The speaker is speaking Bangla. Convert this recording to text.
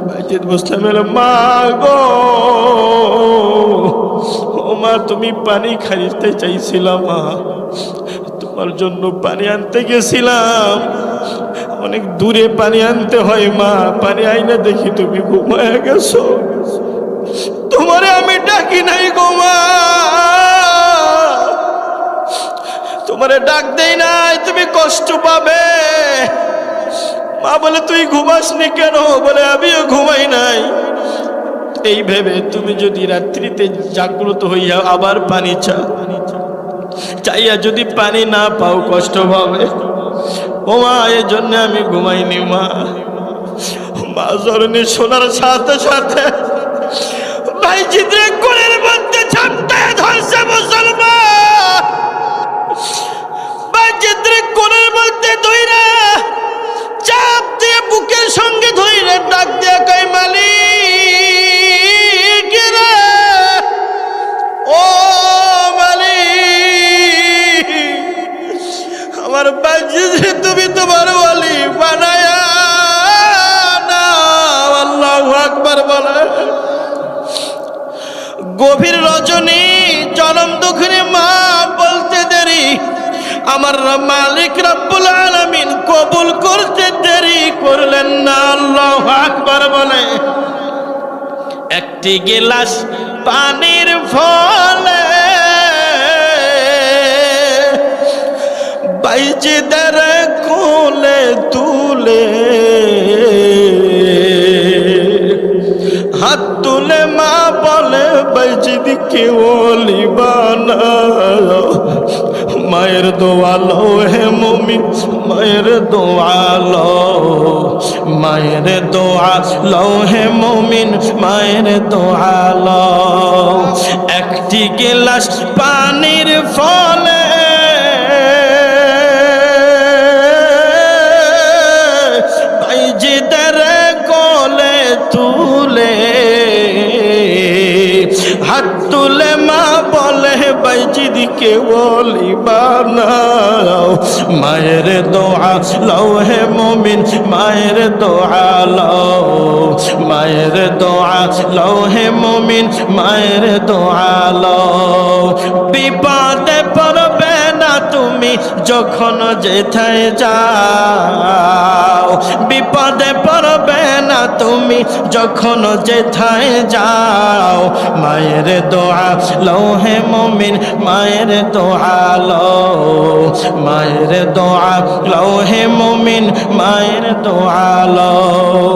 বাইজিদ মুসলিমের মা গো, ও মা তুমি পানি খাইতে চাইছিলাম, মা তোমার জন্য পানি আনতে গেছিলাম, অনেক দূরে পানি আনতে হয় মা, পানি আইনা দেখি তুমি ঘুমায় গেছো, তোমারে আমি ডাকি নাই গো মা, তোমারে ডাক দেই নাই, তুমি কষ্ট পাবে। মা বলে তুই ঘুমাসনি কেন? বলে আমিও ঘুমাই নাই। এই ভেবে তুমি যদি রাত্রিতে জাগ্রত হইয়া আবার পানি চাইয়া যদি পানি না পাও কষ্ট পাবে। ও মা, এই জন্য আমি ঘুমাইনি মা। মা জরনি শোনার সাথে সাথে বাইজিদের কোলের মধ্যে ঝাপটায় ধরছে মুসলমান। বাইজিদের কোলের মধ্যে ধইরা চাপ দিয়ে বুকের সঙ্গে ধইরা ডাক দিয়া কই মালিক রে, ও মালিক, আমার বাইজিদরে তুমি তোমার ওয়ালি বানায়া নাও। আল্লাহু আকবার বলে। গভীর রজনী জনম দুঃখে মা বলতে দেরি, আমার মালিক রব্বুল আলামিন কবুল করতে দেরি করলেন না। আল্লাহু আকবার বলে। একটি গিলাস পানির ফলে বাইজিদের কোলে তুলে হাত তুলে মা বলে বাইজিদকে ওলি বানাও। মায়ের দোয়া লো হে মুমিন, মায়ের দোয়া লো, মায়ের দোয়া লো হে মুমিন, মায়ের দোয়া লো। একটি গিলাস পানির ফলে বাইজিদের কোলে তুলে হাত তুলে মা বলে বাইজিদকে ওলি বানাও। মায়ের দোয়া লও হে মুমিন, মায়ের দোয়া লও, মায়ের দোয়া লও হে মুমিন, মায়ের দোয়া লও। বিপদে পড়বে না তুমি যখন যেথায় যাও, বিপদে পড়বে না তুমি যখন যেথায় যাও। মায়ের দোয়া লও হে মুমিন, মায়ের দোয়া লও, মায়ের দোয়া লও হে মুমিন, মায়ের দোয়া লও।